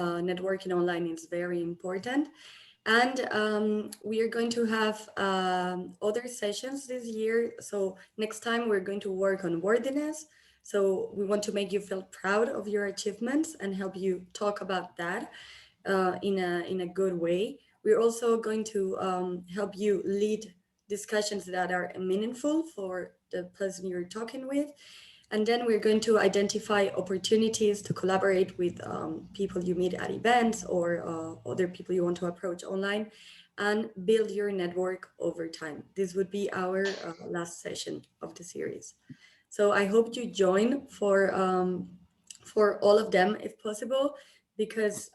networking online is very important. And we are going to have other sessions this year. So next time we're going to work on worthiness. So we want to make you feel proud of your achievements and help you talk about that in a good way. We're also going to help you lead discussions that are meaningful for the person you're talking with. And then we're going to identify opportunities to collaborate with people you meet at events or other people you want to approach online and build your network over time. This would be our last session of the series. So I hope you join for all of them if possible, because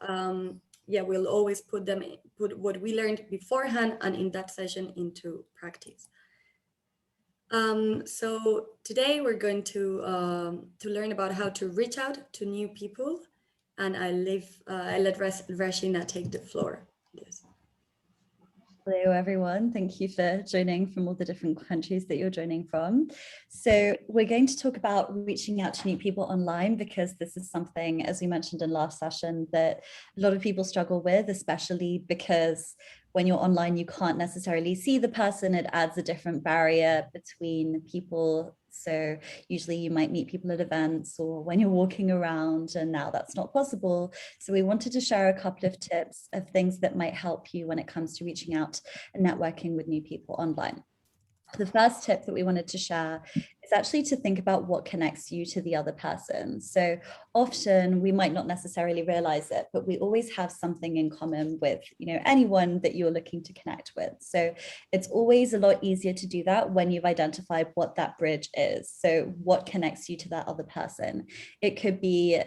yeah, we'll always put what we learned beforehand and in that session into practice. So today we're going to learn about how to reach out to new people, and I let Rashina take the floor. Yes. Hello, everyone. Thank you for joining from all the different countries that you're joining from. So we're going to talk about reaching out to new people online, because this is something, as we mentioned in last session, that a lot of people struggle with, especially because when you're online, you can't necessarily see the person. It adds a different barrier between people. So usually you might meet people at events or when you're walking around, and now that's not possible. So we wanted to share a couple of tips of things that might help you when it comes to reaching out and networking with new people online. The first tip that we wanted to share is actually to think about what connects you to the other person. So often we might not necessarily realize it, but we always have something in common with, anyone that you're looking to connect with. So it's always a lot easier to do that when you've identified what that bridge is. So what connects you to that other person? It could be,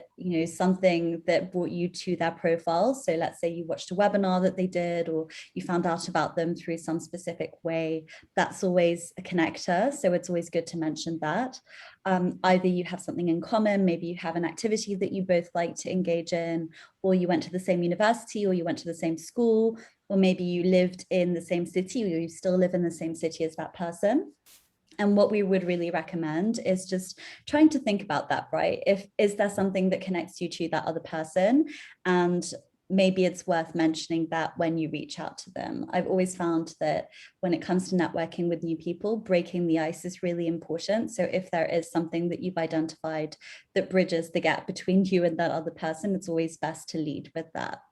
something that brought you to their profile. So let's say you watched a webinar that they did, or you found out about them through some specific way. That's always a connector. So it's always good to mention that. Either you have something in common, maybe you have an activity that you both like to engage in, or you went to the same university, or you went to the same school, or maybe you lived in the same city, or you still live in the same city as that person. And what we would really recommend is just trying to think about that, right? Is there something that connects you to that other person? And maybe it's worth mentioning that when you reach out to them. I've always found that when it comes to networking with new people, breaking the ice is really important. So if there is something that you've identified that bridges the gap between you and that other person, it's always best to lead with that.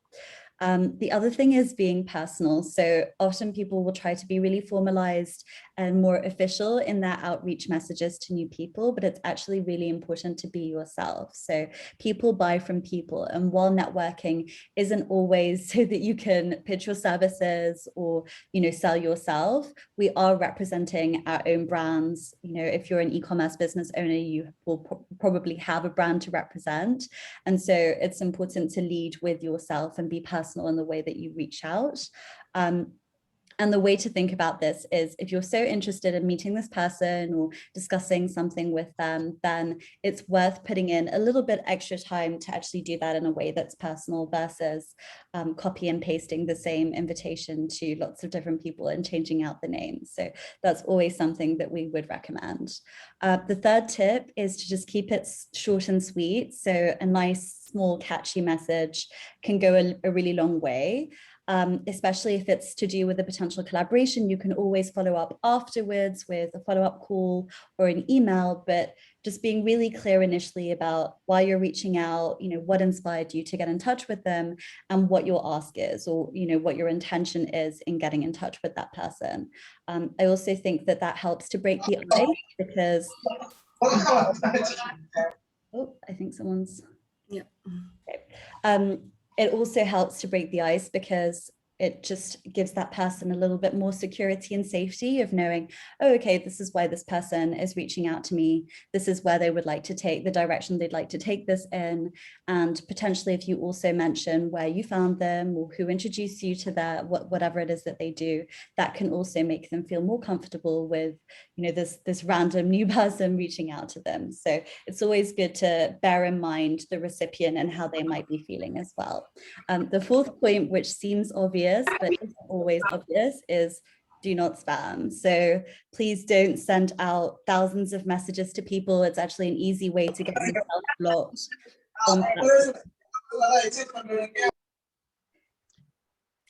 The other thing is being personal. So often people will try to be really formalized and more official in their outreach messages to new people, but it's actually really important to be yourself. So people buy from people, and while networking isn't always so that you can pitch your services or, sell yourself, we are representing our own brands. If you're an e-commerce business owner, you will probably have a brand to represent. And so it's important to lead with yourself and be personal in the way that you reach out. And the way to think about this is, if you're so interested in meeting this person or discussing something with them, then it's worth putting in a little bit extra time to actually do that in a way that's personal versus copy and pasting the same invitation to lots of different people and changing out the names. So that's always something that we would recommend. The third tip is to just keep it short and sweet. So a nice, small, catchy message can go a really long way. Especially if it's to do with a potential collaboration. You can always follow up afterwards with a follow-up call or an email, but just being really clear initially about why you're reaching out, what inspired you to get in touch with them, and what your ask is, or what your intention is in getting in touch with that person. I also think that helps to break the ice, because I think someone's okay. It also helps to break the ice because it just gives that person a little bit more security and safety of knowing, oh, okay, this is why this person is reaching out to me. This is where they would like to take the direction they'd like to take this in. And potentially, if you also mention where you found them or who introduced you to that, whatever it is that they do, that can also make them feel more comfortable with, this random new person reaching out to them. So it's always good to bear in mind the recipient and how they might be feeling as well. The fourth point, which seems obvious, but isn't always obvious, is do not spam. So please don't send out thousands of messages to people. It's actually an easy way to get yourself blocked.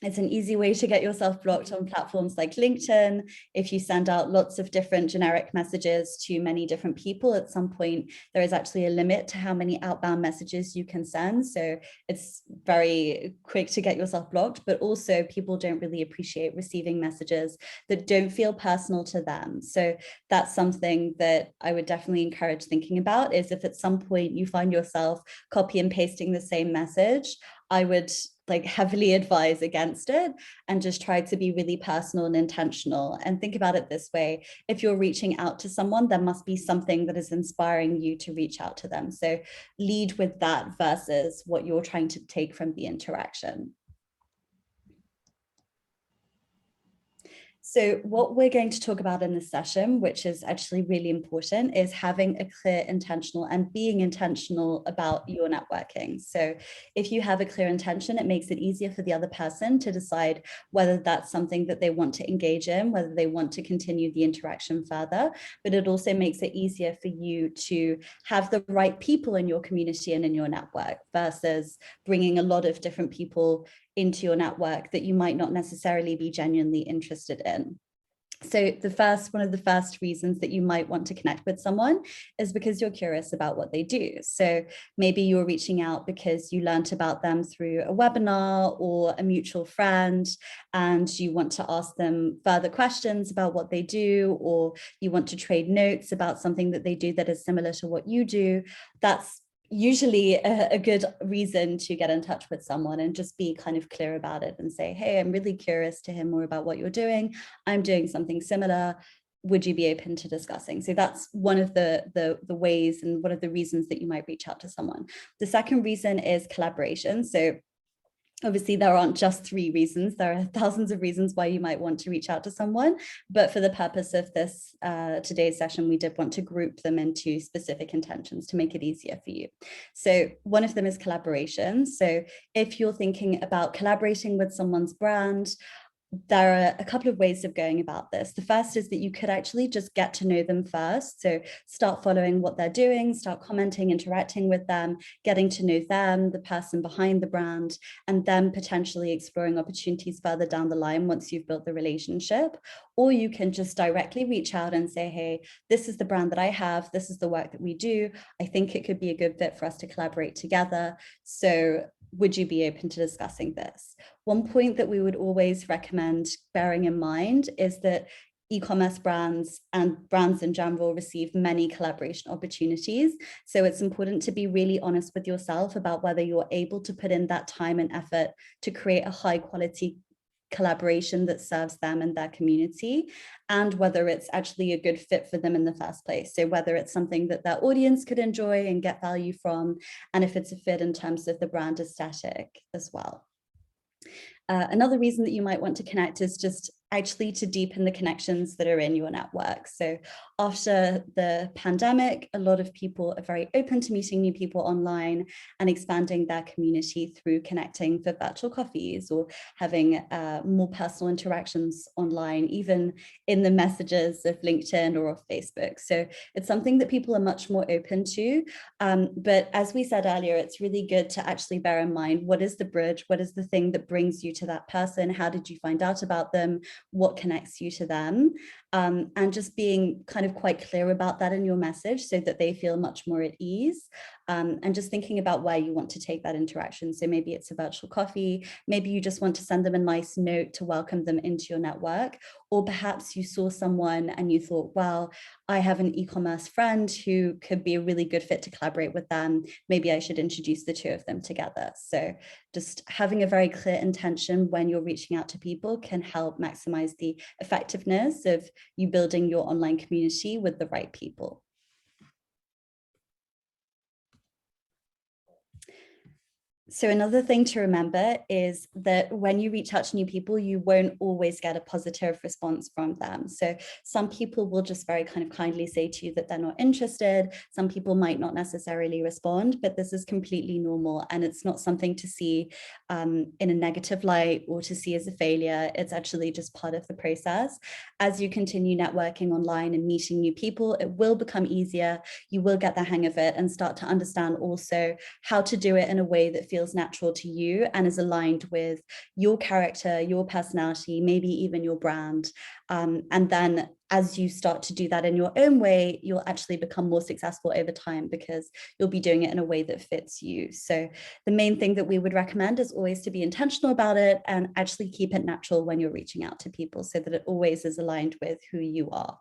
It's an easy way to get yourself blocked on platforms like LinkedIn. If you send out lots of different generic messages to many different people, at some point, there is actually a limit to how many outbound messages you can send. So it's very quick to get yourself blocked, but also people don't really appreciate receiving messages that don't feel personal to them. So that's something that I would definitely encourage thinking about, is if at some point you find yourself copy and pasting the same message, I would heavily advise against it and just try to be really personal and intentional. And think about it this way: if you're reaching out to someone, there must be something that is inspiring you to reach out to them. So lead with that versus what you're trying to take from the interaction. So what we're going to talk about in this session, which is actually really important, is having a clear intentional and being intentional about your networking. So if you have a clear intention, it makes it easier for the other person to decide whether that's something that they want to engage in, whether they want to continue the interaction further. But it also makes it easier for you to have the right people in your community and in your network, versus bringing a lot of different people into your network that you might not necessarily be genuinely interested in. So one of the first reasons that you might want to connect with someone is because you're curious about what they do. So maybe you're reaching out because you learned about them through a webinar or a mutual friend, and you want to ask them further questions about what they do, or you want to trade notes about something that they do that is similar to what you do. That's usually a good reason to get in touch with someone and just be kind of clear about it and say, hey, I'm really curious to hear more about what you're doing. I'm doing something similar. Would you be open to discussing? So that's one of the ways and one of the reasons that you might reach out to someone. The second reason is collaboration. So obviously, there aren't just 3 reasons. There are thousands of reasons why you might want to reach out to someone. But for the purpose of this today's session, we did want to group them into specific intentions to make it easier for you. So one of them is collaboration. So if you're thinking about collaborating with someone's brand, there are a couple of ways of going about this. The first is that you could actually just get to know them first. So start following what they're doing, start commenting, interacting with them, getting to know them, the person behind the brand, and then potentially exploring opportunities further down the line once you've built the relationship. Or you can just directly reach out and say, hey, this is the brand that I have. This is the work that we do. I think it could be a good fit for us to collaborate together. So would you be open to discussing this? One point that we would always recommend bearing in mind is that e-commerce brands and brands in general receive many collaboration opportunities. So it's important to be really honest with yourself about whether you're able to put in that time and effort to create a high quality collaboration that serves them and their community, and whether it's actually a good fit for them in the first place. So whether it's something that their audience could enjoy and get value from, and if it's a fit in terms of the brand aesthetic as well. Another reason that you might want to connect is just actually to deepen the connections that are in your network. So after the pandemic, a lot of people are very open to meeting new people online and expanding their community through connecting for virtual coffees or having more personal interactions online, even in the messages of LinkedIn or of Facebook. So it's something that people are much more open to. But as we said earlier, it's really good to actually bear in mind, what is the bridge? What is the thing that brings you to that person? How did you find out about them? What connects you to them? And just being kind of quite clear about that in your message so that they feel much more at ease. And just thinking about where you want to take that interaction. So maybe it's a virtual coffee, maybe you just want to send them a nice note to welcome them into your network, or perhaps you saw someone and you thought, well, I have an e-commerce friend who could be a really good fit to collaborate with them. Maybe I should introduce the 2 of them together. So just having a very clear intention when you're reaching out to people can help maximize the effectiveness of you building your online community with the right people. So another thing to remember is that when you reach out to new people, you won't always get a positive response from them. So some people will just very kind of kindly say to you that they're not interested. Some people might not necessarily respond, but this is completely normal. And it's not something to see in a negative light or to see as a failure. It's actually just part of the process. As you continue networking online and meeting new people, it will become easier. You will get the hang of it and start to understand also how to do it in a way that feels feels natural to you and is aligned with your character, your personality, maybe even your brand. And then as you start to do that in your own way, you'll actually become more successful over time because you'll be doing it in a way that fits you. So the main thing that we would recommend is always to be intentional about it and actually keep it natural when you're reaching out to people so that it always is aligned with who you are.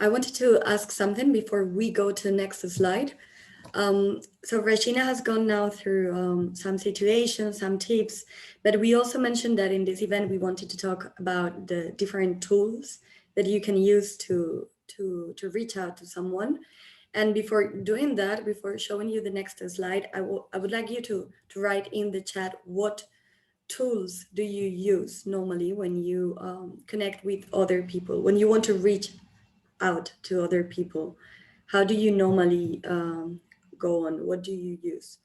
I wanted to ask something before we go to the next slide. So Regina has gone now through some situations, some tips, but we also mentioned that in this event, we wanted to talk about the different tools that you can use to reach out to someone. And before doing that, before showing you the next slide, I would like you to write in the chat, what tools do you use normally when you connect with other people, when you want to reach out to other people? How do you normally go on? What do you use?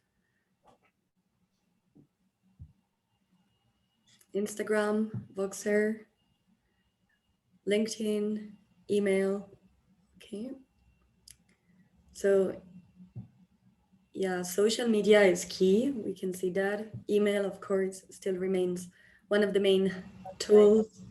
Instagram, Voxer, LinkedIn, email. Okay. So yeah, social media is key. We can see that. Email, of course, still remains one of the main tools.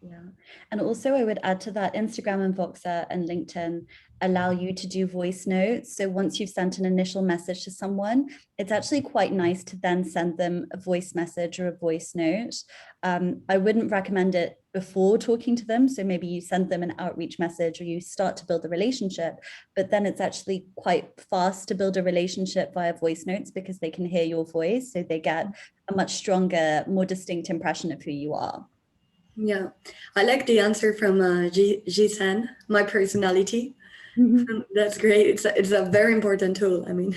Yeah. And also I would add to that, Instagram and Voxer and LinkedIn allow you to do voice notes. So once you've sent an initial message to someone, it's actually quite nice to then send them a voice message or a voice note. I wouldn't recommend it before talking to them. So maybe you send them an outreach message or you start to build a relationship, but then it's actually quite fast to build a relationship via voice notes because they can hear your voice. So they get a much stronger, more distinct impression of who you are. Yeah, I like the answer from Jisan, my personality. That's great. It's a very important tool. I mean,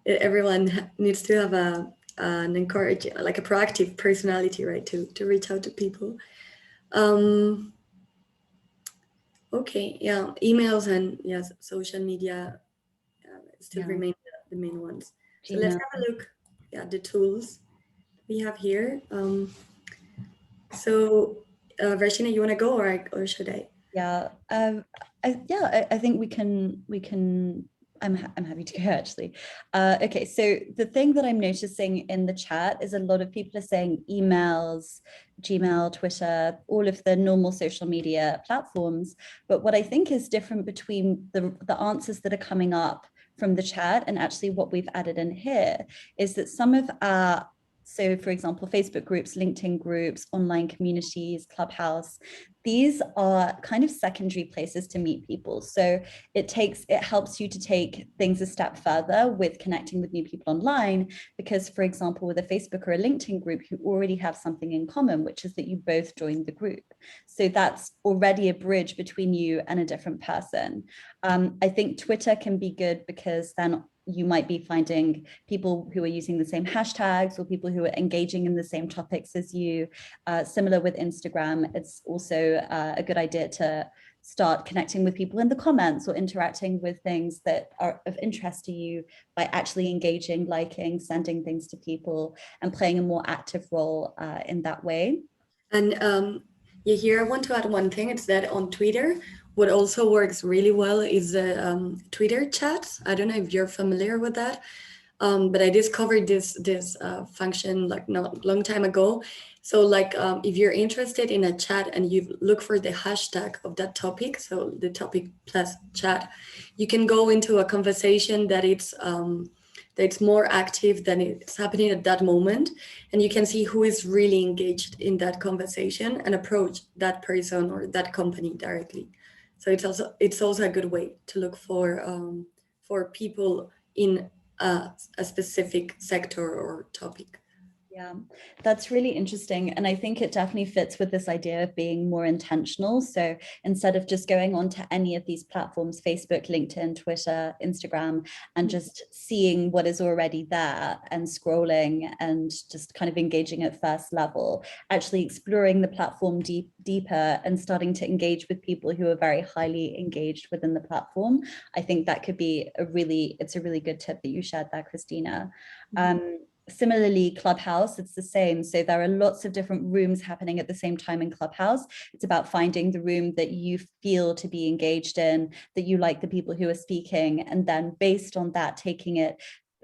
everyone needs to have an encouraging, like a proactive personality, right? To reach out to people. Okay, yeah, emails and yes, social media still remain the main ones. So let's have a look at the tools we have here. So, Rashina, you want to go or should I? Yeah, I think we can. I'm happy to go actually. Okay, so the thing that I'm noticing in the chat is a lot of people are saying emails, Gmail, Twitter, all of the normal social media platforms. But what I think is different between the answers that are coming up from the chat and actually what we've added in here is that some of our, so for example, Facebook groups, LinkedIn groups, online communities, Clubhouse, these are kind of secondary places to meet people. So it helps you to take things a step further with connecting with new people online, because for example, with a Facebook or a LinkedIn group, you already have something in common, which is that you both joined the group. So that's already a bridge between you and a different person. I think Twitter can be good because then you might be finding people who are using the same hashtags or people who are engaging in the same topics as you. Similar with Instagram, it's also a good idea to start connecting with people in the comments or interacting with things that are of interest to you by actually engaging, liking, sending things to people and playing a more active role in that way. And yeah, here I want to add one thing. It's that on Twitter, what also works really well is the Twitter chats. I don't know if you're familiar with that, but I discovered this function like not long time ago. So like if you're interested in a chat and you look for the hashtag of that topic, so the topic plus chat, you can go into a conversation that's more active than it's happening at that moment, and you can see who is really engaged in that conversation and approach that person or that company directly. So it's also a good way to look for people in a specific sector or topic. Yeah, that's really interesting. And I think it definitely fits with this idea of being more intentional. So instead of just going on to any of these platforms, Facebook, LinkedIn, Twitter, Instagram, and just seeing what is already there and scrolling and just kind of engaging at first level, actually exploring the platform deeper and starting to engage with people who are very highly engaged within the platform. I think that could be it's a really good tip that you shared there, Christina. Similarly, Clubhouse, it's the same. So there are lots of different rooms happening at the same time in Clubhouse. It's about finding the room that you feel to be engaged in, that you like the people who are speaking, and then based on that, taking it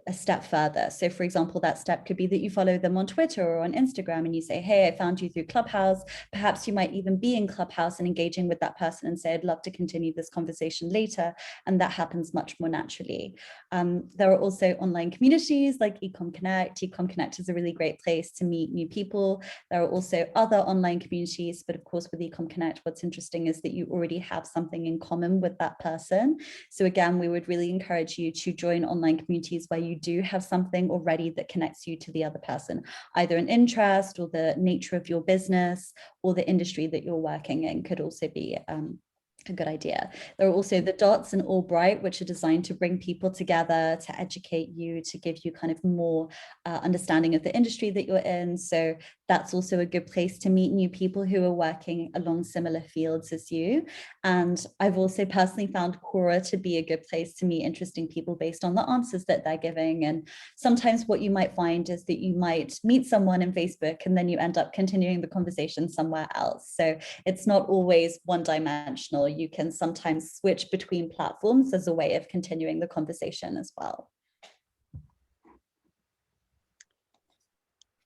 a step further. So for example, that step could be that you follow them on Twitter or on Instagram and you say, hey, I found you through Clubhouse. Perhaps you might even be in Clubhouse and engaging with that person and say, I'd love to continue this conversation later. And that happens much more naturally. There are also online communities like Ecom Connect. Ecom Connect is a really great place to meet new people. There are also other online communities, but of course with Ecom Connect, what's interesting is that you already have something in common with that person. So again, we would really encourage you to join online communities where you do have something already that connects you to the other person, either an interest or the nature of your business or the industry that you're working in could also be a good idea. There are also the dots and Albright, which are designed to bring people together, to educate you, to give you kind of more understanding of the industry that you're in. So that's also a good place to meet new people who are working along similar fields as you. And I've also personally found Quora to be a good place to meet interesting people based on the answers that they're giving. And sometimes what you might find is that you might meet someone in Facebook and then you end up continuing the conversation somewhere else. So it's not always one-dimensional. You can sometimes switch between platforms as a way of continuing the conversation as well.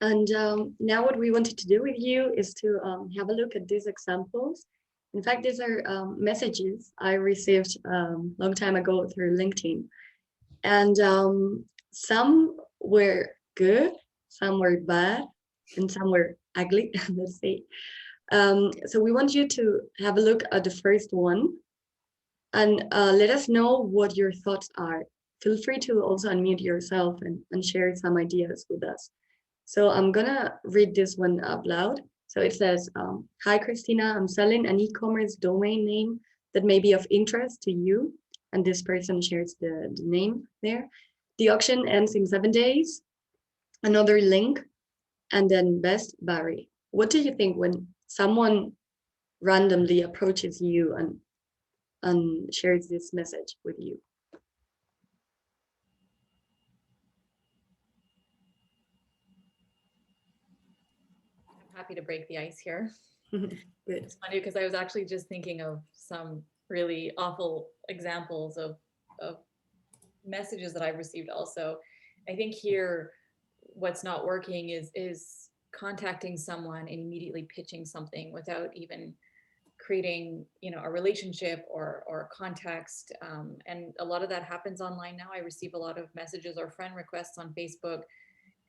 And now what we wanted to do with you is to have a look at these examples. In fact, these are messages I received a long time ago through LinkedIn. And some were good, some were bad, and some were ugly, let's say. So we want you to have a look at the first one and let us know what your thoughts are. Feel free to also unmute yourself and share some ideas with us. So I'm gonna read this one out loud. So it says, hi, Christina, I'm selling an e-commerce domain name that may be of interest to you. And this person shares the name there. The auction ends in 7 days. Another link, and then best Barry. What do you think when someone randomly approaches you and shares this message with you? Happy to break the ice here. Good. It's funny because I was actually just thinking of some really awful examples of messages that I've received also. I think here what's not working is contacting someone and immediately pitching something without even creating, you know, a relationship or context. And a lot of that happens online now. I receive a lot of messages or friend requests on Facebook,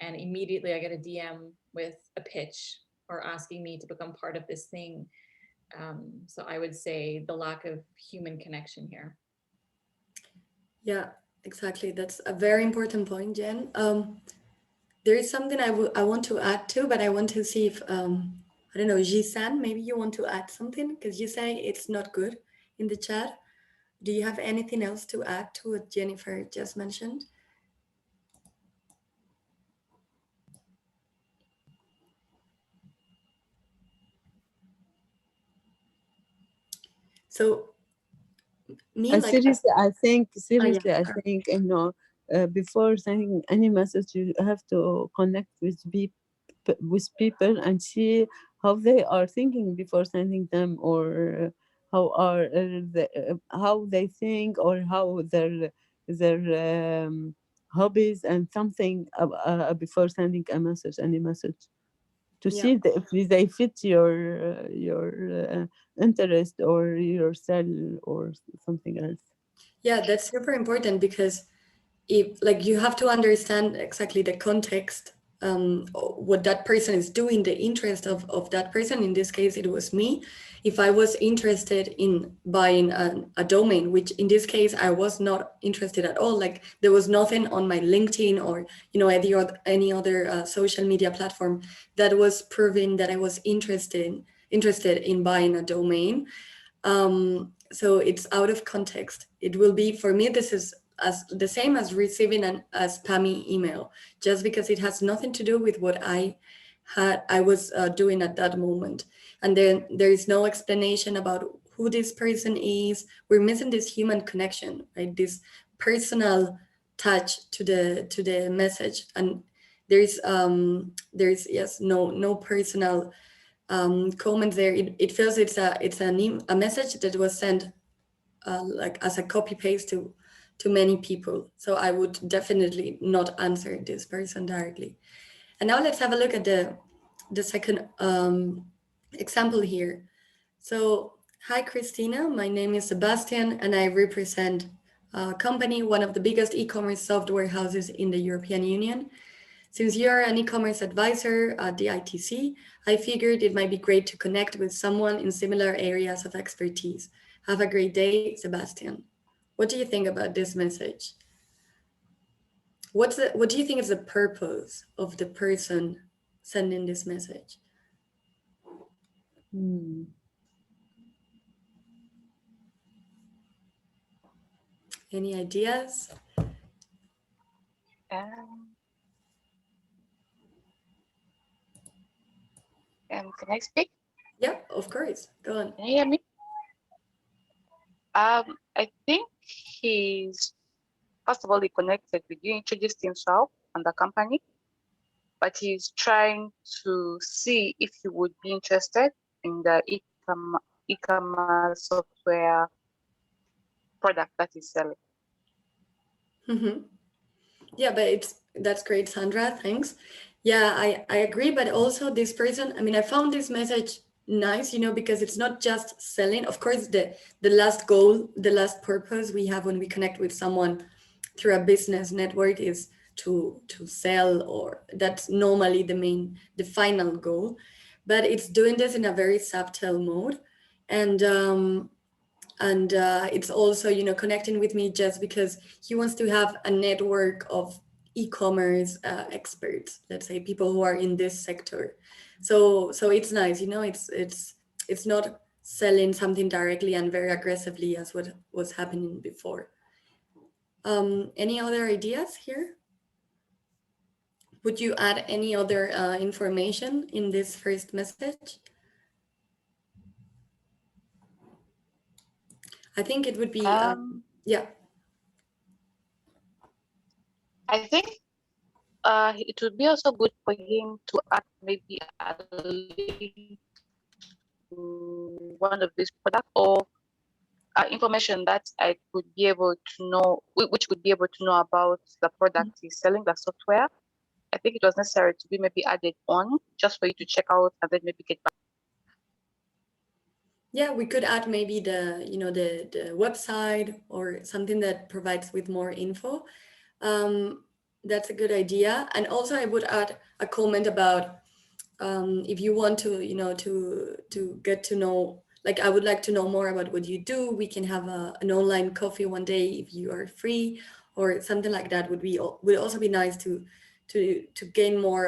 and immediately I get a DM with a pitch or asking me to become part of this thing. So I would say the lack of human connection here. Yeah, exactly. That's a very important point, Jen. There is something I want to add to, but I want to see if, I don't know, Jisan, maybe you want to add something because you say it's not good in the chat. Do you have anything else to add to what Jennifer just mentioned? So, me, like, seriously, I think, yeah. you know, before sending any message, you have to connect with people and see how they are thinking before sending them, or how they think, or how their hobbies and something before sending any message, to Yeah. see if they fit your interest or your cell or something else. Yeah, that's super important because if, like, you have to understand exactly the context, what that person is doing, the interest of that person. In this case, it was me. If I was interested in buying a domain, which in this case, I was not interested at all. Like, there was nothing on my LinkedIn or, you know, any other social media platform that was proving that I was interested in buying a domain. So it's out of context. It will be, for me, this is as the same as receiving a spammy email, just because it has nothing to do with what I was doing at that moment. And then there is no explanation about who this person is. We're missing this human connection, right? This personal touch to the message. And there's yes, no personal comment there. It feels it's a message that was sent like as a copy paste to many people. So I would definitely not answer this person directly. And now let's have a look at the second example here. So, hi Christina, my name is Sebastian and I represent a company, one of the biggest e-commerce software houses in the European Union. Since you're an e-commerce advisor at the ITC, I figured it might be great to connect with someone in similar areas of expertise. Have a great day, Sebastian. What do you think about this message? What do you think is the purpose of the person sending this message? Any ideas? Can I speak? Yeah, of course. Go on. Can you hear me? I think he's, first of all, he connected with you, introduced himself and the company, but he's trying to see if you would be interested in the e-commerce software product that he's selling. Mm-hmm. Yeah, but that's great, Sandra. Thanks. Yeah, I agree. But also this person, I mean, I found this message nice, because it's not just selling. Of course, the last goal, the last purpose we have when we connect with someone through a business network is to sell, or that's normally the final goal. But it's doing this in a very subtle mode. And it's also, connecting with me just because he wants to have a network of e-commerce experts, let's say people who are in this sector. So it's nice, it's not selling something directly and very aggressively as what was happening before. Any other ideas here? Would you add any other information in this first message? I think it would be, yeah. I think it would be also good for him to add maybe a link to one of these products, or information that I could be able to know, which would be able to know about the product he's selling, the software. I think it was necessary to be maybe added on just for you to check out and then maybe get back. Yeah, we could add maybe the website or something that provides with more info. That's a good idea. And also I would add a comment about if you want to, to get to know, like, I would like to know more about what you do. We can have an online coffee one day if you are free, or something like that would also be nice to gain more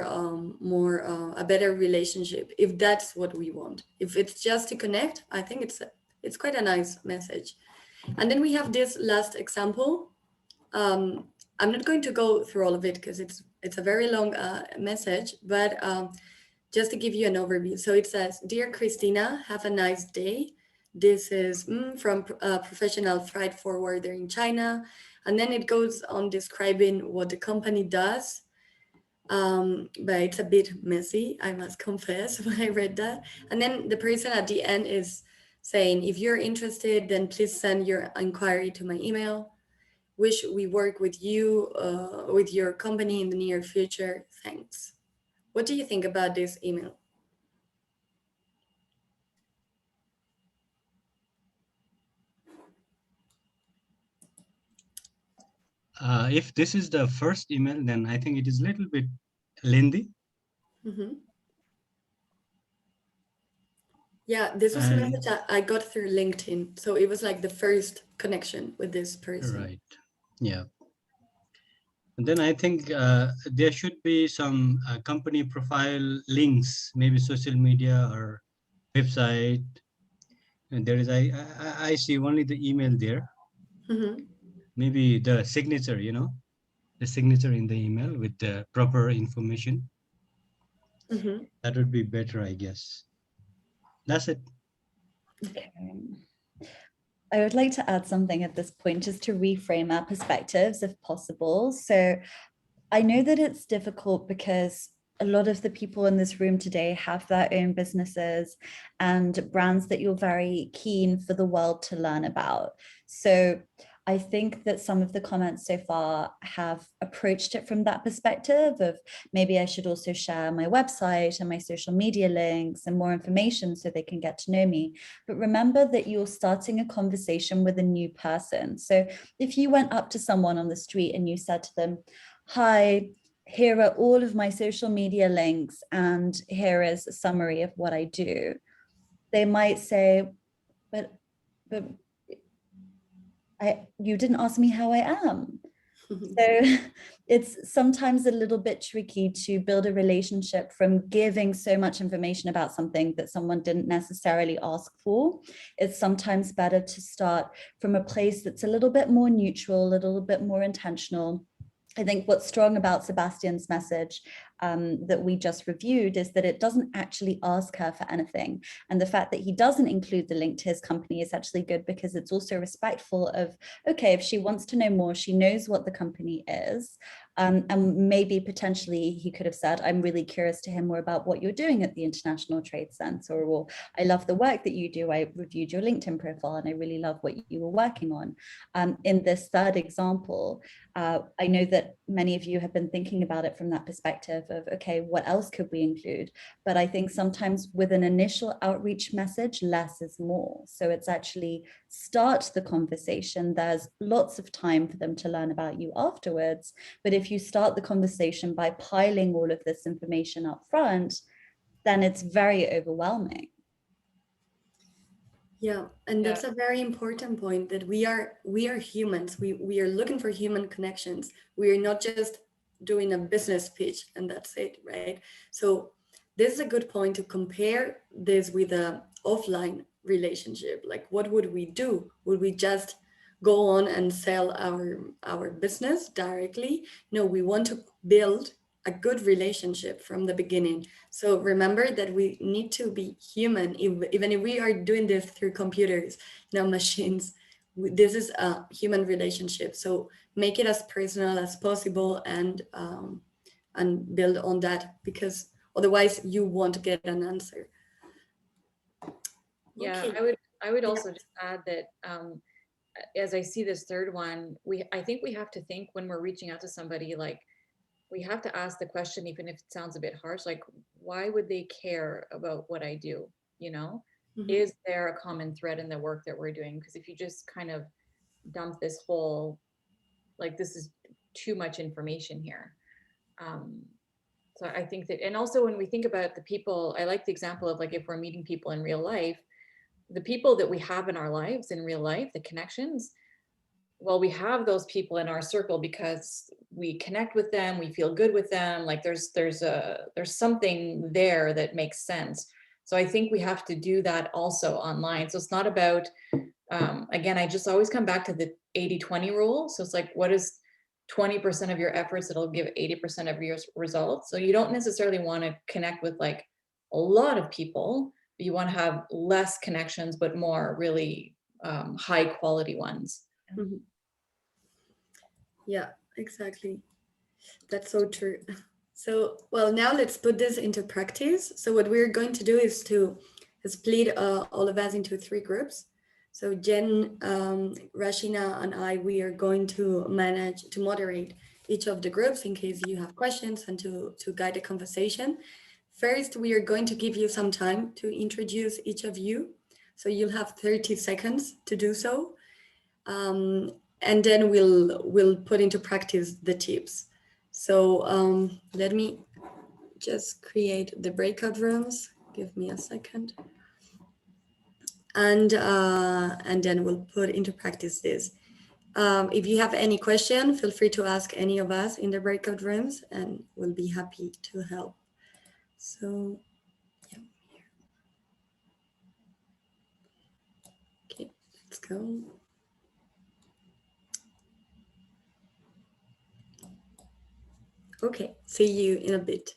a better relationship, if that's what we want. If it's just to connect, I think it's quite a nice message. And then we have this last example. I'm not going to go through all of it because it's a very long message, but just to give you an overview. So it says, "Dear Christina, have a nice day. This is from a professional freight forwarder in China." And then it goes on describing what the company does. But it's a bit messy, I must confess, when I read that. And then the person at the end is saying, "If you're interested, then please send your inquiry to my email. Wish we work with you, with your company in the near future. Thanks." What do you think about this email? If this is the first email, then I think it is a little bit lengthy. Mm-hmm. Yeah, this was a message I got through LinkedIn. So it was like the first connection with this person. Right. Yeah. And then I think there should be some company profile links, maybe social media or website. And there is, I see only the email there. Mm-hmm. Maybe the signature, the signature in the email with the proper information. Mm-hmm. That would be better, I guess. That's it. Okay. I would like to add something at this point, just to reframe our perspectives if possible. So I know that it's difficult because a lot of the people in this room today have their own businesses and brands that you're very keen for the world to learn about. So I think that some of the comments so far have approached it from that perspective of maybe I should also share my website and my social media links and more information so they can get to know me. But remember that you're starting a conversation with a new person. So if you went up to someone on the street and you said to them, "Hi, here are all of my social media links and here is a summary of what I do," they might say, but you didn't ask me how I am. So it's sometimes a little bit tricky to build a relationship from giving so much information about something that someone didn't necessarily ask for. It's sometimes better to start from a place that's a little bit more neutral, a little bit more intentional. I think what's strong about Sebastian's message that we just reviewed is that it doesn't actually ask her for anything. And the fact that he doesn't include the link to his company is actually good because it's also respectful of, okay, if she wants to know more, she knows what the company is. And maybe potentially he could have said, "I'm really curious to hear more about what you're doing at the International Trade Center," or "I love the work that you do. I reviewed your LinkedIn profile and I really love what you were working on." In this third example, I know that many of you have been thinking about it from that perspective of, okay, what else could we include? But I think sometimes with an initial outreach message, less is more. So it's actually start the conversation. There's lots of time for them to learn about you afterwards. But if you start the conversation by piling all of this information up front, then it's very overwhelming. Yeah, and that's a very important point, that we are humans. We are looking for human connections. We are not just doing a business pitch and that's it, right? So this is a good point to compare this with a offline relationship. Like, what would we do? Would we just go on and sell our business directly? No, we want to build a good relationship from the beginning. So remember that we need to be human, even if we are doing this through computers, now machines. This is a human relationship. So make it as personal as possible and build on that, because otherwise you won't get an answer. Yeah, Okay. I would also just add that as I see this third one, I think we have to think when we're reaching out to somebody, like, we have to ask the question, even if it sounds a bit harsh, like, why would they care about what I do? You know, is there a common thread in the work that we're doing? Because if you just kind of dump this whole, like, this is too much information here. So I think that, and also when we think about the people, I like the example of, like, if we're meeting people in real life, the people that we have in our lives in real life, the connections, well, we have those people in our circle because we connect with them, we feel good with them, like there's something there that makes sense. So I think we have to do that also online. So it's not about, again, I just always come back to the 80-20 rule. So it's like, what is 20% of your efforts that'll give 80% of your results? So you don't necessarily want to connect with like a lot of people, but you want to have less connections, but more really high quality ones. Yeah, exactly. That's so true. So, well, now let's put this into practice. So what we're going to do is to split all of us into 3 groups. So Jen, Rashina, and I, we are going to moderate each of the groups in case you have questions and to guide the conversation. First, we are going to give you some time to introduce each of you. So you'll have 30 seconds to do so. And then we'll put into practice the tips. So let me just create the breakout rooms. Give me a second. And then we'll put into practice this. If you have any question, feel free to ask any of us in the breakout rooms and we'll be happy to help. So, yeah. Okay, let's go. Okay, see you in a bit.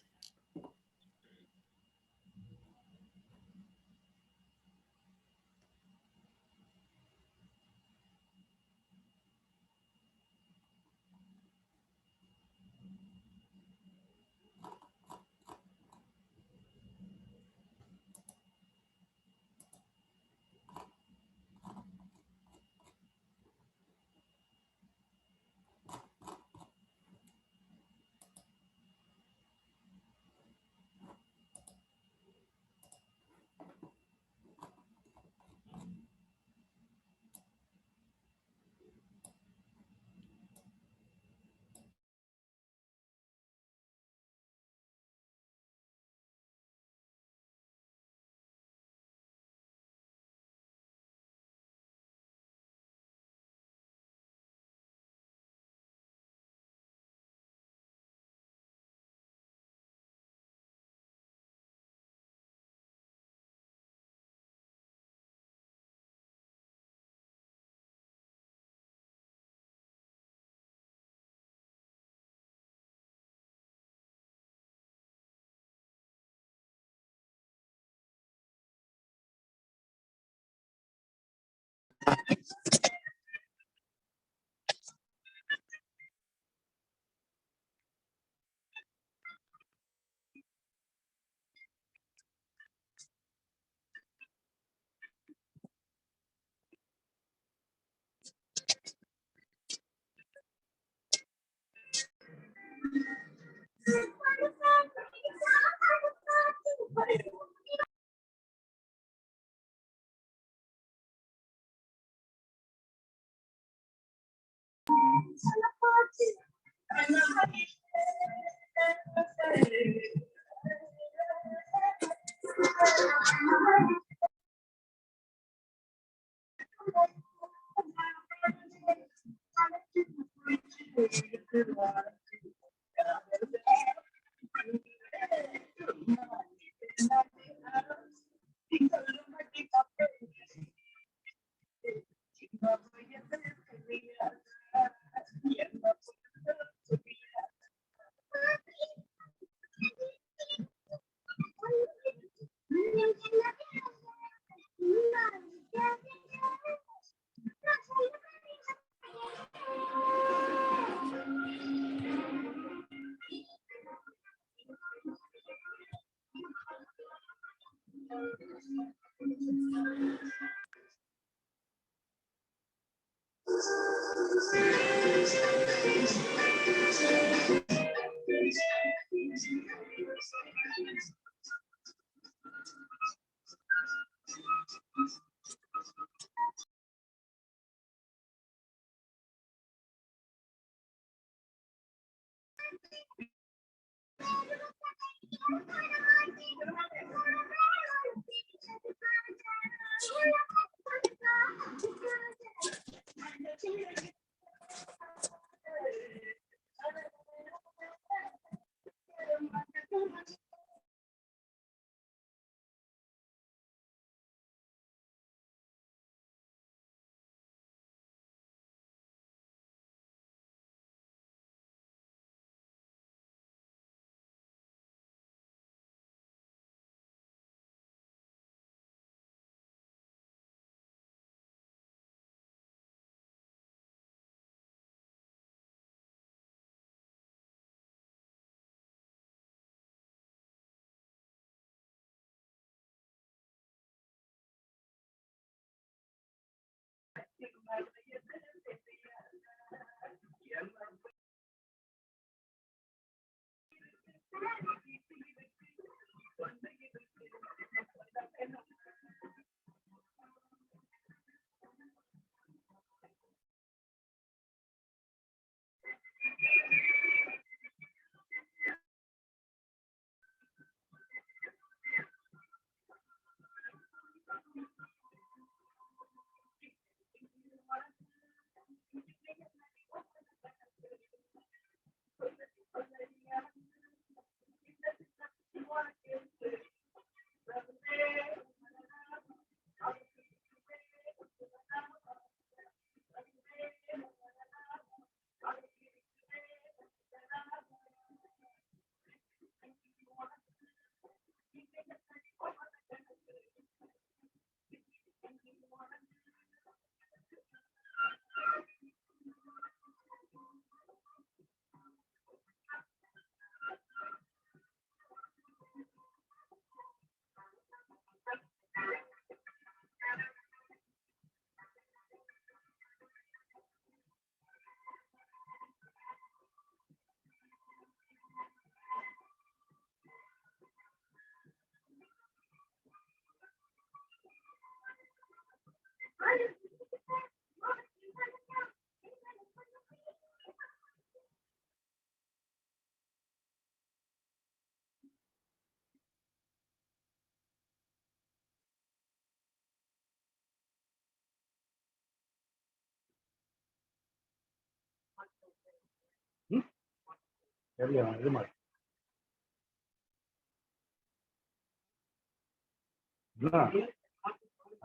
சரியா இது மாதிரி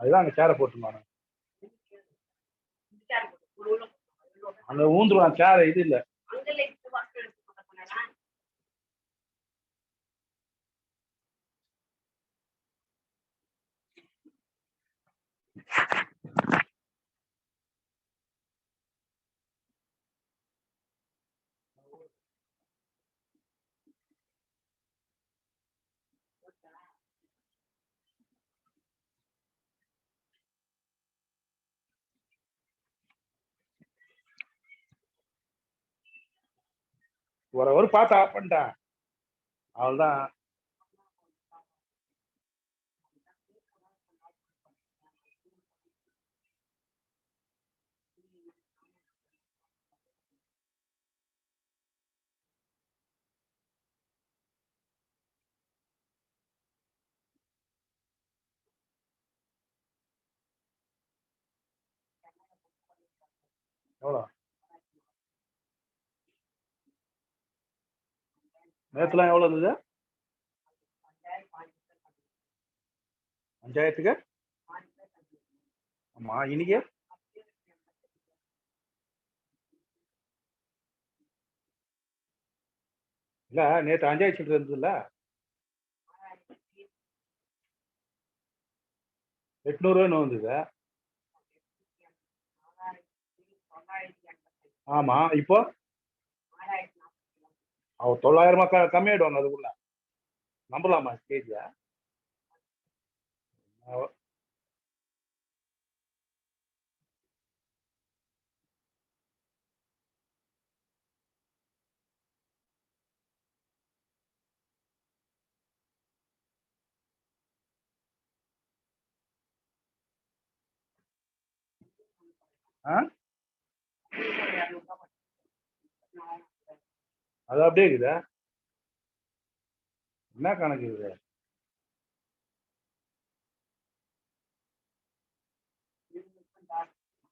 அதுதான் அங்க சேரை போட்டுருந்தாங்க அங்க ஊந்துருவான் சேரை இது இல்ல ஒரு பார்த்து ஆஃப் பண்ணிட்டேன். அவ்வளவுதான். எவ்வளோ நேற்றுலாம் எவ்வளோ இருந்தது? 5000க்கு ஆமா. இன்னைக்கு இல்ல, நேற்று 5000 சில்லறை இருந்ததுல்ல, 800 வந்தது. ஆமா. இப்போ அவ 900 கம்மியாயிடுவாங்க அதுக்குள்ள. நம்பலாமா கேஜியா? அது அப்படியே இருக்குதா? என்ன கணக்கு இது?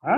ஆ?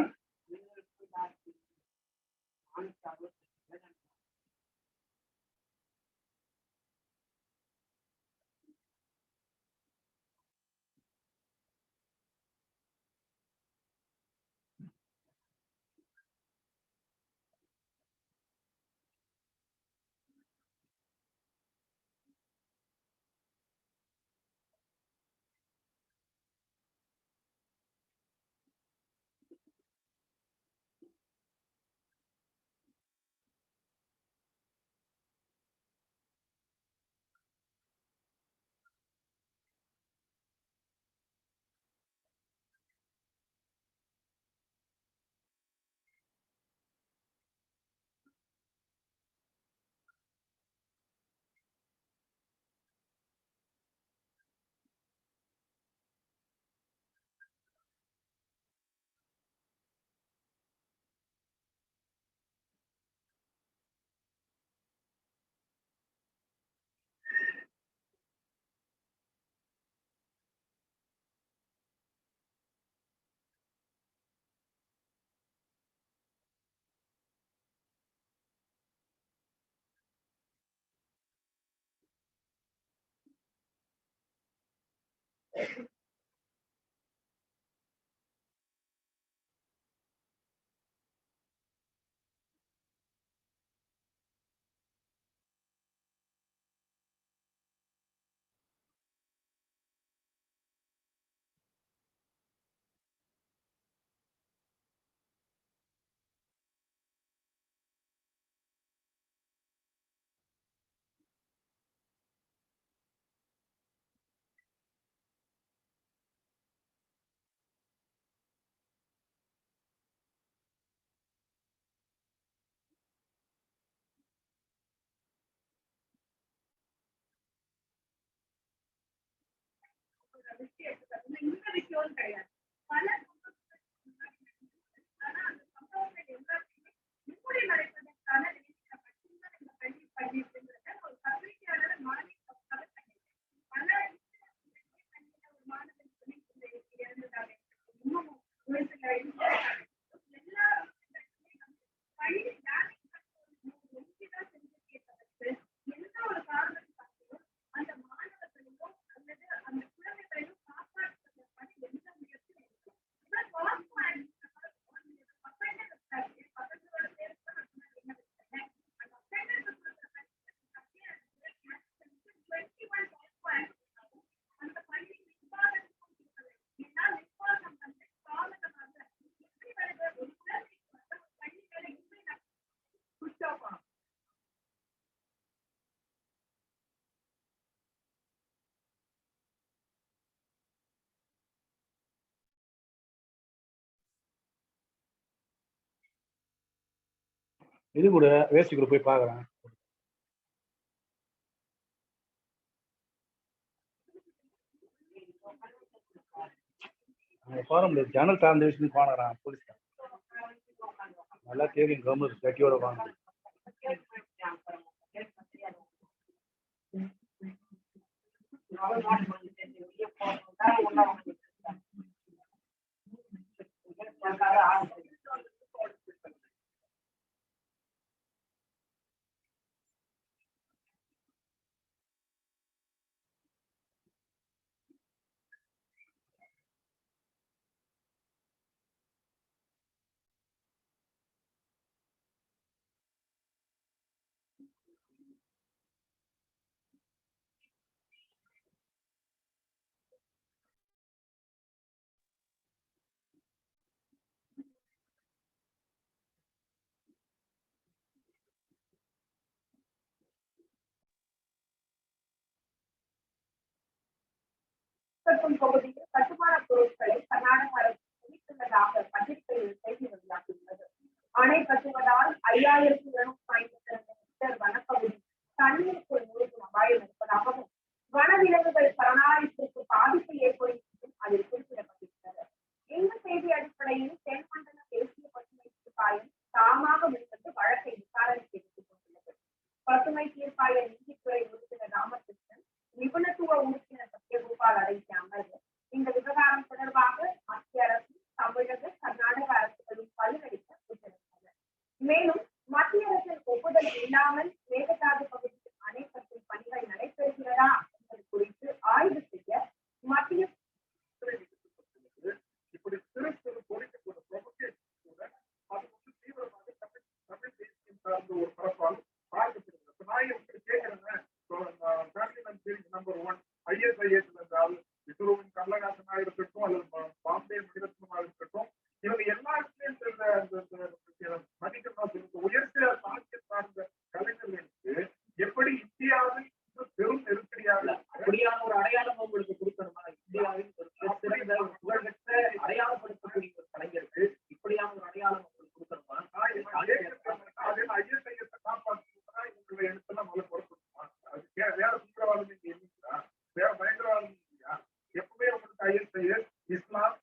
இது கூட வேஸ்ட் கூட போய் பார்க்குறேன். ஃபாரம் ஜனல் டிரான்ஸ்லேஷன் காணறான் போலீஸ் நல்லா தெரியும் கவர்மெண்ட் கட்டியோட வாங்க பகுதியில் கட்டுமான பொருட்களை கர்நாடக அரசு குவித்துள்ளதாக பட்ஜெட்டில் செய்தி வெளியாகியுள்ளது. அணை கட்டுவதால் 5252 ஹெக்டேர் வனப்பகுதி தண்ணீருக்குள் மூழ்கும் அபாயம் இருப்பதாகவும் வனவிலங்குகள் சரணாலயத்திற்கு பாதிப்பு ஏற்படும் என்றும் அதில் குறிப்பிடப்பட்டிருக்கிறது. இந்த செய்தி அடிப்படையில் தென்மண்டல தேசிய பசுமை தீர்ப்பாயம் தாமாக முன்வந்து வழக்கை விசாரணைக்கு எடுத்துக் கொண்டுள்ளது. பசுமை தீர்ப்பாய நீதித்துறை உறுப்பினர் ராமகிருஷ்ணன், நிபுணத்துவ உறுப்பினர் சத்யகோபால் அடங்கிய அமர்வு இந்த விவகாரம் தொடர்பாக மத்திய அரசு, தமிழக, கர்நாடக அரசுகளின் பதிலளிக்க உத்தரவிட்டனர். மேலும் மத்திய அரசின் ஒப்புதல் இல்லாமல் மேகதாது பகுதியில் அணை கட்டும் பணிகள் நடைபெறுகிறதா என்பது குறித்து ஆய்வு செய்ய மத்திய இப்படி சிறு சிறு பொறிக்கக்கூடிய ப்ரொபோகேஷன் கூட அது வந்து தீவிரமாக தமிழ் தேசியம் சார்ந்த ஒரு பரப்பால் பார்க்கப்படுகிறது. நான் இப்படி கேட்கிறேன், நம்பர் 1 ISIS என்றால் இஸ்ரோவின் கமலஹாசனாக இருக்கட்டும் அல்லது பாம்பே மணிரத்னமாக இருக்கட்டும், இவங்க எல்லாருக்குமே மதிக்கணும் உயர்ந்த சாட்சியம் சார்ந்த கலைஞர்களுக்கு எப்படி இந்தியாவில் பெரும் நெருக்கடியாக அப்படியான ஒரு அடையாளம் உங்களுக்கு கொடுக்கணுமா? இந்தியாவின் சிறந்த புகழ்பெற்ற அடையாளப்படுத்தக்கூடிய ஒரு கலைஞருக்கு இப்படியான ஒரு அடையாளம் உங்களுக்கு கொடுக்கணுமா? ISIS காப்பாற்றுனா இவங்களை எழுத்தெல்லாம் முதல்ல பொறுப்படுத்துமா? அது வேற தீவிரவாதம் இங்க இல்லைங்களா? வேற பயங்கரவாதம் இல்லையா? எப்பவுமே உங்களுக்கு ISIS, இஸ்லாம்,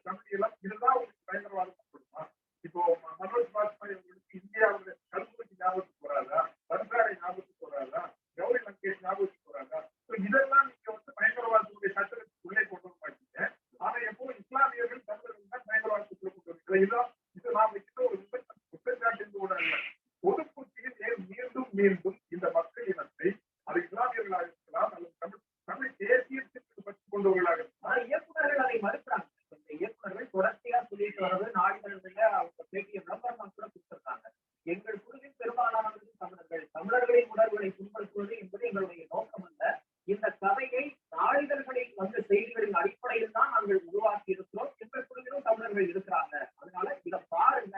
தமிழ் எல்லாம் இதுதான் உங்களுக்கு பயங்கரவாதம் கொடுமா? இப்போ மனோஜ் பாஜ்பாய் உங்களுக்கு இந்தியாவில் கல்முனைக்கு ஞாபகத்துக்கு வராதா? பன்சாரை ஞாபகத்துக்கு வராதா? கௌரி லங்கேஷ் ஞாபகத்துக்கு வராதா? இதெல்லாம் நீங்க வந்து பயங்கரவாதத்துடைய சட்டத்துக்கு உள்ளே கொண்டு வர மாட்டீங்க. ஆனா எப்போ இஸ்லாமியர்கள் தமிழர்கள் தான் பயங்கரவாதத்துக்குள்ள கொண்டு வருகிறார். இது நாம் வைக்கிற ஒரு குற்றச்சாட்டு கூட அல்ல. பொதுப்பூச்சியில் மீண்டும் மீண்டும் இந்த மக்கள் இனத்தை அது இஸ்லாமியர்களாக இருக்கலாம் அல்லது தமிழ் தேசியத்திற்கு பற்றி கொண்டவர்களாக இருக்கலாம். இயக்குநர்கள் அதை மறுக்கிறாங்க. இந்த இயக்குநர்கள் தொடர்ச்சியா சொல்லிட்டு வர்றது நாடுகளுடைய அவங்க பேட்டிய விளம்பரமாக கூட கொடுத்திருக்காங்க. எங்கள் குழுவின் பெரும்பாலானவர்கள் தமிழர்களின் உணர்வுகளை புண்படுத்துவது என்பது எங்களுடைய நோக்கம் அல்ல. இந்த கதையை நாளிதழ்களில் வந்த செய்திகளின் அடிப்படையில் தான் நாங்கள் உருவாக்கி இருக்கிறோம். எங்கள் குழுவிலும் தமிழர்கள் இருக்கிறாங்க. அதனால இதை பாருங்க,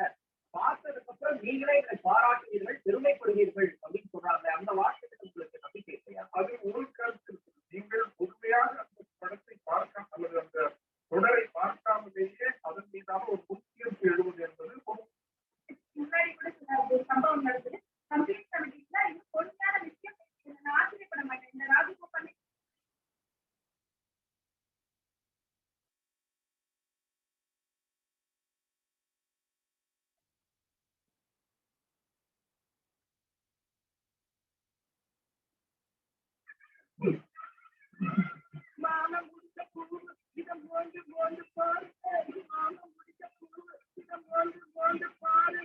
பார்த்ததுக்கு அப்புறம் நீங்களே இதை பாராட்டுவீர்கள், பெருமைப்படுவீர்கள் அப்படின்னு சொல்றாங்க. அந்த வார்த்தைக்கு உங்களுக்கு நம்பிக்கை இல்லையா? அது ஒரு கருத்து இருக்குது. நீங்கள் உண்மையாக அந்த படத்தை பார்க்காம அல்லது அந்த தொடரை பார்க்காமலேயே அதன் மீதான ஒரு முக்கியம் எழுதுவது என்பது முன்னாடி கூட ஒரு சம்பவம் நடந்தது. கம்ப்ளீட் கமிட்டில இது பொறுமையான விஷயம். நான் ஆச்சரியப்பட மாட்டேன். இந்த ராஜகோபால் மானம் முடிச்ச பூ இதம் போன்று போன்று பாரு, மானம் முடிச்ச பூ இதம் போன்று போன்று பாரு.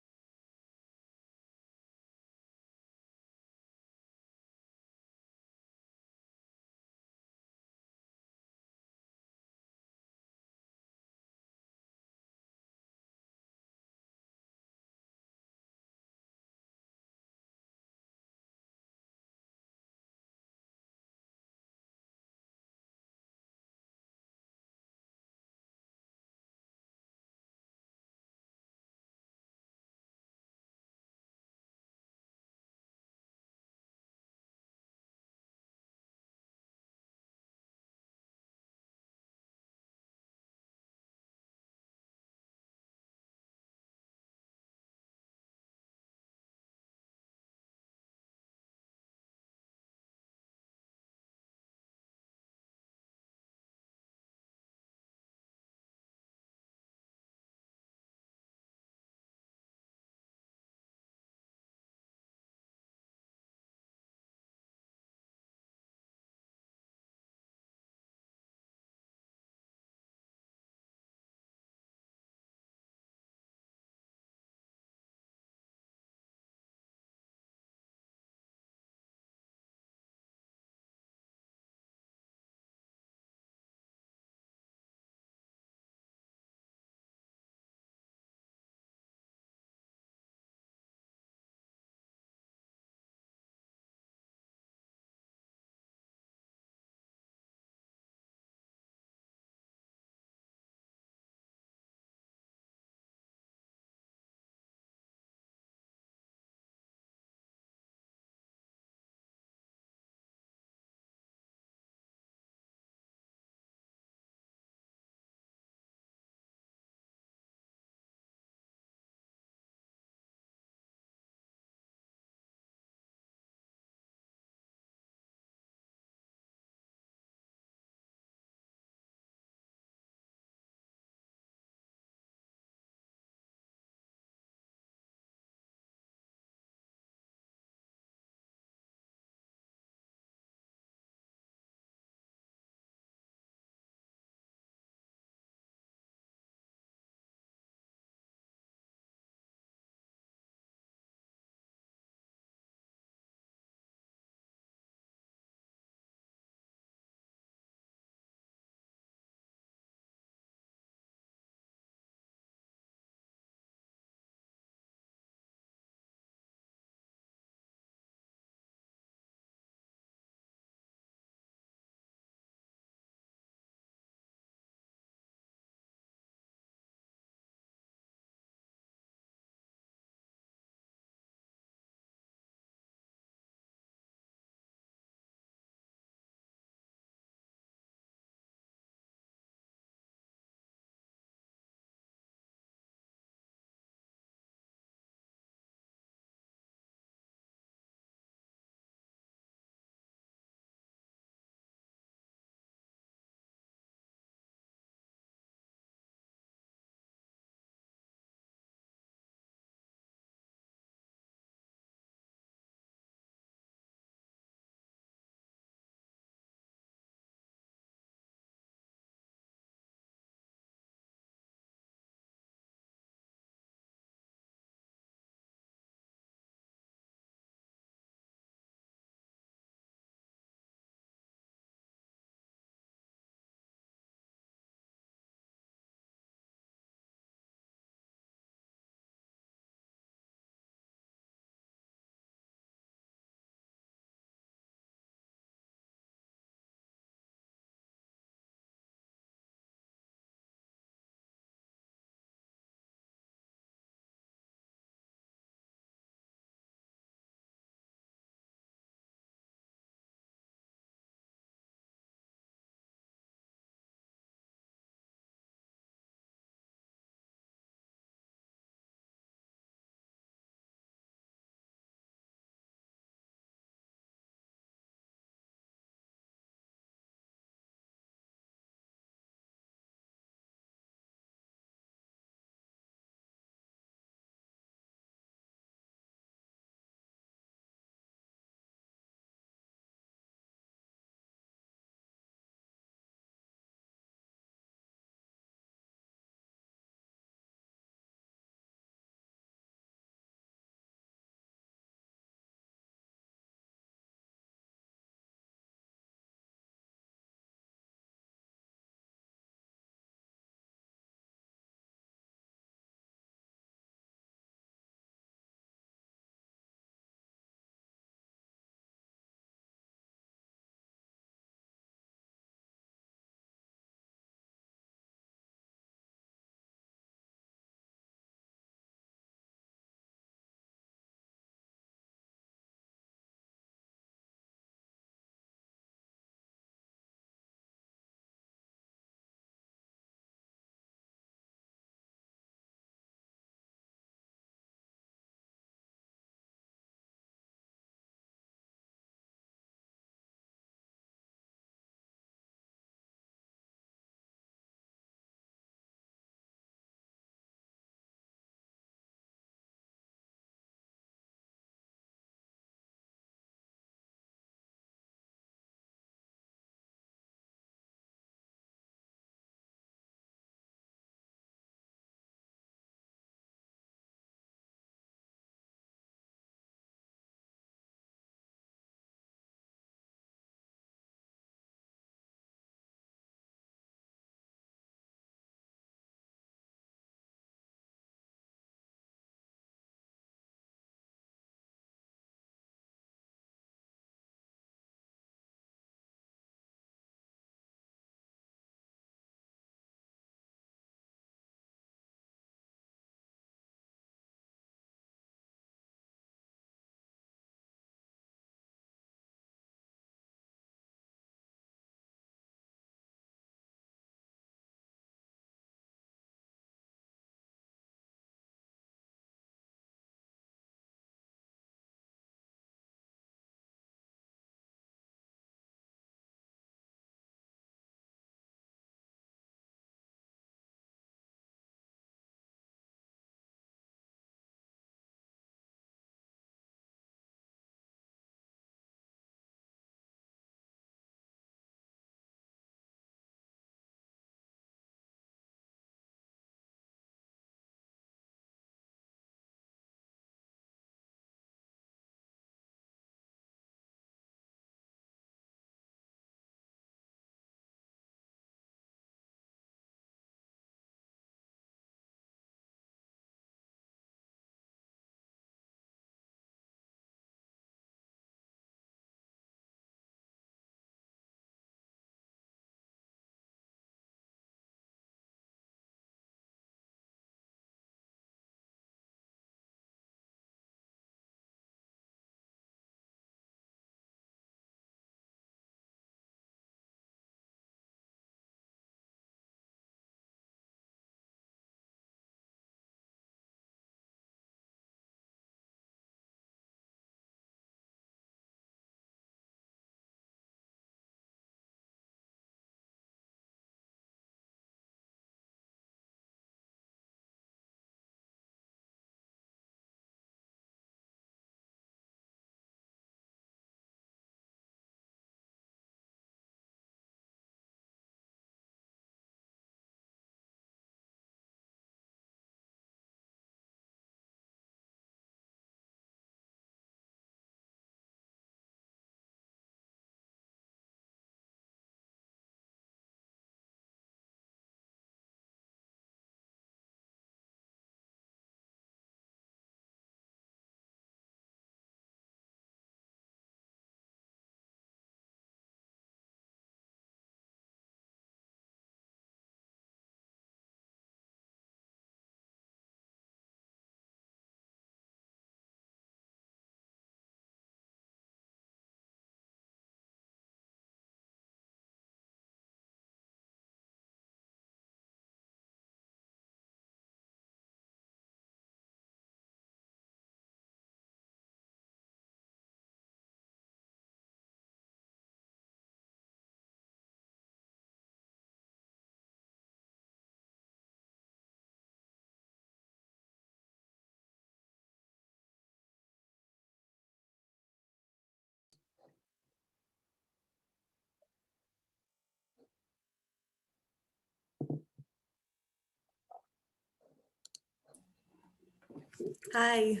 Hi.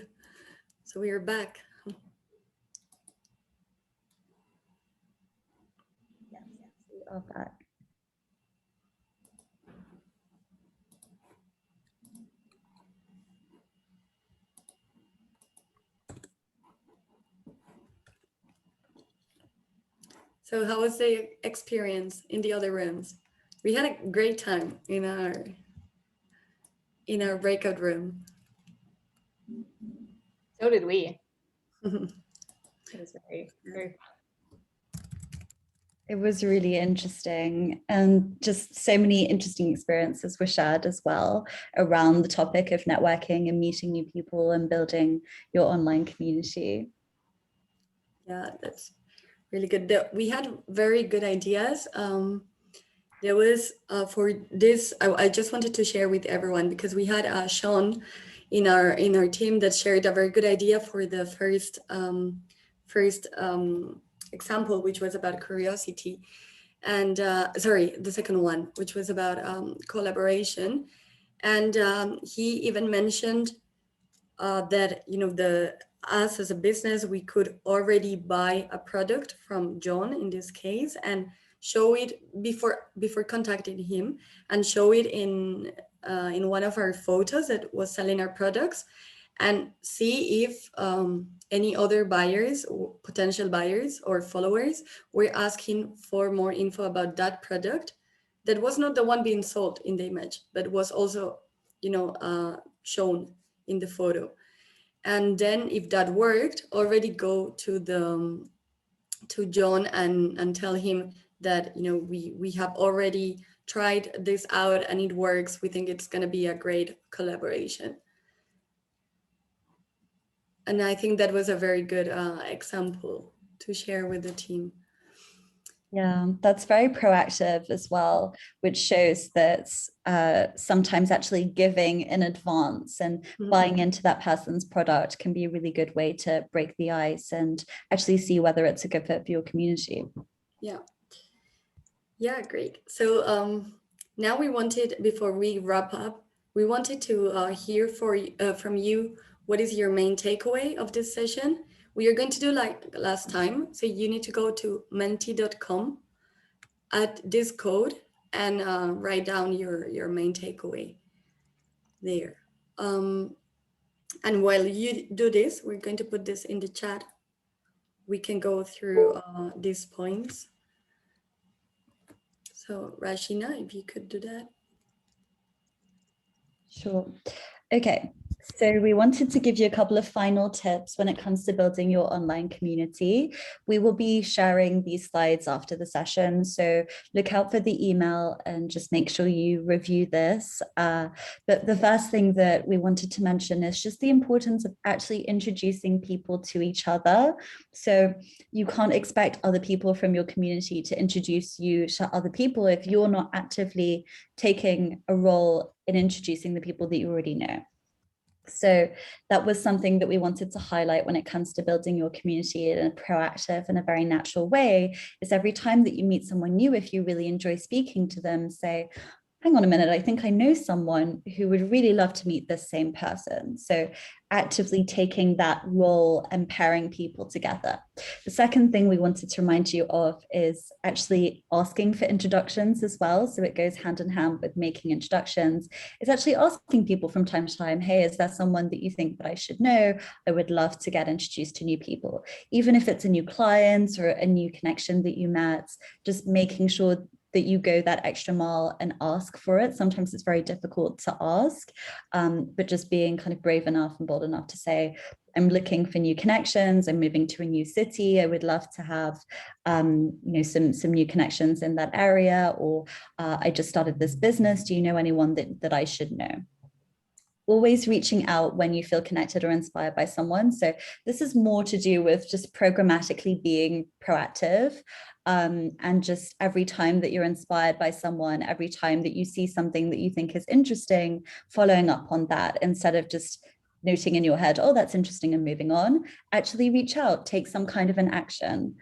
So we are back. Yes, we are back. So how was the experience in the other rooms? We had a great time in our breakout room. So did we. It was very, very fun. It was really interesting, and just so many interesting experiences were shared as well around the topic of networking and meeting new people and building your online community. Yeah, that's really good. We had very good ideas. There was for this, I just wanted to share with everyone because we had Sean in our team that shared a very good idea for the first example, which was about curiosity, and sorry, the second one, which was about collaboration, and he even mentioned that us as a business, we could already buy a product from John in this case and show it before contacting him, and show it in one of our photos that was selling our products, and see if any other buyers, potential buyers or followers were asking for more info about that product that was not the one being sold in the image, but was also shown in the photo. And then if that worked, already go to John and tell him that we have already tried this out and it works. We think it's going to be a great collaboration. And I think that was a very good example to share with the team. Yeah, that's very proactive as well, which shows that sometimes actually giving in advance and buying into that person's product can be a really good way to break the ice and actually see whether it's a good fit for your community. Yeah, great. So now we wanted, before we wrap up, we wanted to hear from you, what is your main takeaway of this session? We are going to do like last time. So you need to go to menti.com, add this code, and write down your main takeaway there. And while you do this, we're going to put this in the chat. We can go through these points. So Rashina, if you could do that. Sure. Okay. So we wanted to give you a couple of final tips when it comes to building your online community. We will be sharing these slides after the session, so look out for the email and just make sure you review this. But the first thing that we wanted to mention is just the importance of actually introducing people to each other. So you can't expect other people from your community to introduce you to other people if you're not actively taking a role in introducing the people that you already know. So that was something that we wanted to highlight when it comes to building your community in a proactive and a very natural way, is every time that you meet someone new, if you really enjoy speaking to them, say, hang on a minute, I think I know someone who would really love to meet this same person. So actively taking that role and pairing people together. The second thing we wanted to remind you of is actually asking for introductions as well. So it goes hand in hand with making introductions. It's actually asking people from time to time, hey, is there someone that you think that I should know? I would love to get introduced to new people. Even if it's a new client or a new connection that you met, just making sure that you go that extra mile and ask for it. Sometimes it's very difficult to ask, but just being kind of brave enough and bold enough to say, I'm looking for new connections, I'm moving to a new city, I would love to have some new connections in that area, or I just started this business, do you know anyone that I should know? Always reaching out when you feel connected or inspired by someone. So this is more to do with just programmatically being proactive, and just every time that you're inspired by someone, every time that you see something that you think is interesting, following up on that instead of just noting in your head, oh, that's interesting, and moving on. Actually reach out, take some kind of an action.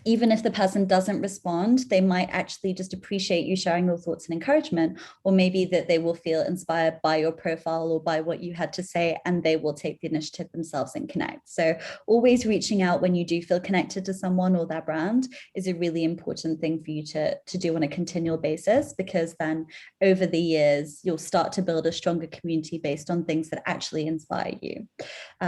even if the person doesn't respond, they might actually just appreciate you sharing your thoughts and encouragement, or maybe that they will feel inspired by your profile or by what you had to say, and they will take the initiative themselves and connect. So always reaching out when you do feel connected to someone or their brand is a really important thing for you to do on a continual basis, because then over the years, you'll start to build a stronger community based on things that actually inspire you.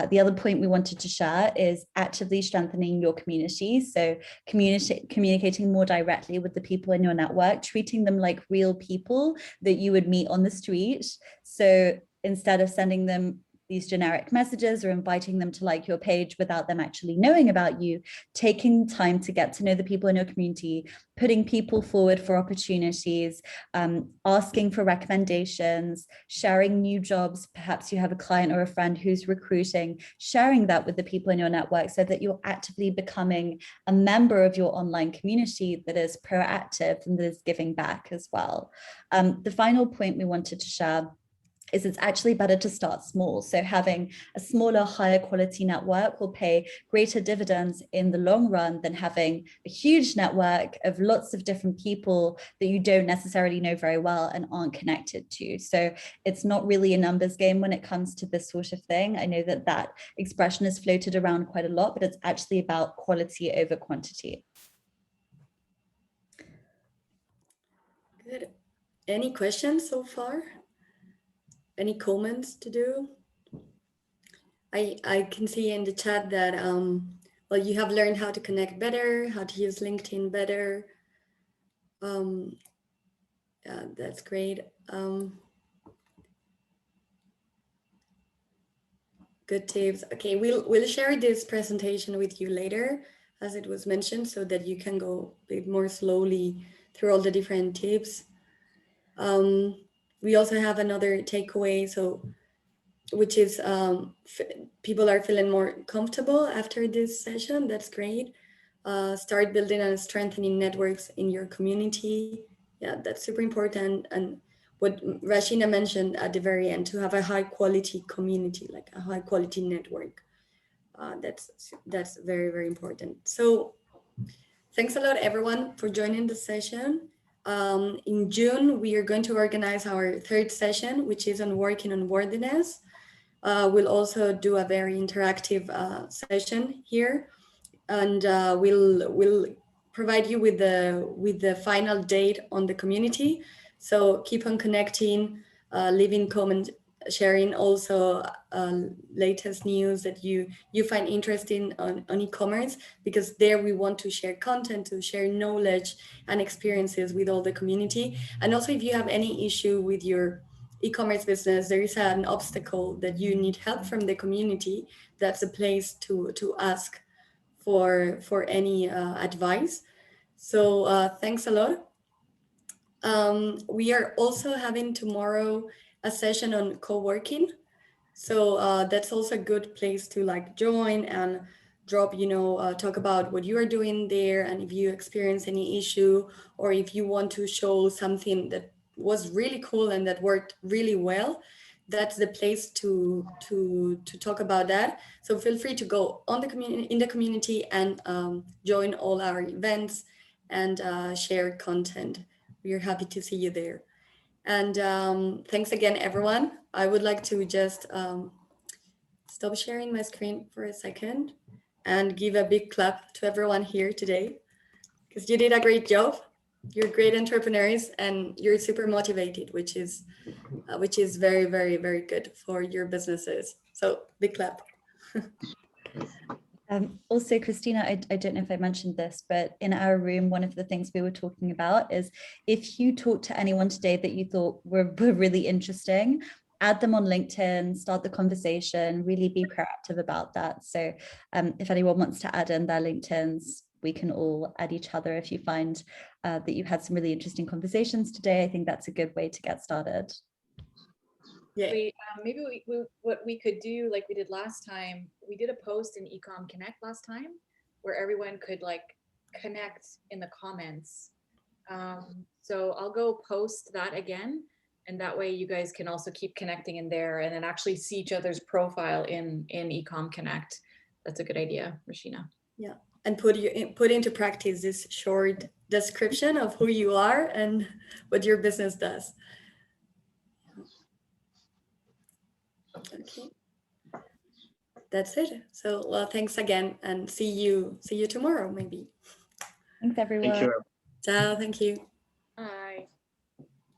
The other point we wanted to share is actively strengthening your community. So communicating more directly with the people in your network, treating them like real people that you would meet on the street. So instead of sending them these generic messages or inviting them to like your page without them actually knowing about you, taking time to get to know the people in your community, putting people forward for opportunities, asking for recommendations, sharing new jobs. Perhaps you have a client or a friend who's recruiting, sharing that with the people in your network so that you're actively becoming a member of your online community that is proactive and that is giving back as well. The final point we wanted to share is it's actually better to start small. So having a smaller, higher quality network will pay greater dividends in the long run than having a huge network of lots of different people that you don't necessarily know very well and aren't connected to. So it's not really a numbers game when it comes to this sort of thing. I know that that expression is floated around quite a lot, but it's actually about quality over quantity. Good. Any questions so far? Any comments to do? I can see in the chat that well, you have learned how to connect better, how to use LinkedIn better. Yeah, that's great. Good tips. Okay, we'll share this presentation with you later, as it was mentioned, so that you can go a bit more slowly through all the different tips. We also have another takeaway, which is people are feeling more comfortable after this session. That's great. Start building and strengthening networks in your community. Yeah, that's super important. And what Rashina mentioned at the very end, to have a high quality community, like a high quality network. That's very, very important. So thanks a lot, everyone, for joining the session. In June, we are going to organize our third session, which is on working on worthiness. We'll also do a very interactive session here, and we'll provide you with the final date on the community. So keep on connecting, leaving comment, sharing also latest news that you find interesting on e-commerce, because there we want to share content, to share knowledge and experiences with all the community. And also, if you have any issue with your e-commerce business, there is an obstacle that you need help from the community, that's a place to ask for any advice. So thanks a lot. We are also having tomorrow a session on co-working. So that's also a good place to like join and drop, talk about what you are doing there, and if you experience any issue, or if you want to show something that was really cool and that worked really well, that's the place to talk about that. So feel free to go on the community and join all our events and share content. We are happy to see you there. And thanks again, everyone. I would like to just stop sharing my screen for a second and give a big clap to everyone here today, because you did a great job. You're great entrepreneurs and you're super motivated, which is very, very, very good for your businesses. So big clap. Also, Christina, I don't know if I mentioned this, but in our room, one of the things we were talking about is if you talk to anyone today that you thought were really interesting, add them on LinkedIn, start the conversation, really be proactive about that. So if anyone wants to add in their LinkedIns, we can all add each other. If you find that you had some really interesting conversations today, I think that's a good way to get started. Yeah. Maybe what we could do, like we did last time, we did a post in Ecom Connect last time where everyone could like connect in the comments. So I'll go post that again, and that way you guys can also keep connecting in there and then actually see each other's profile in Ecom Connect. That's a good idea, Rashina. Yeah, and put into practice this short description of who you are and what your business does. Okay, that's it. So, well, thanks again, and see you tomorrow, maybe. Thanks, everyone. Thank you. Ciao, thank you.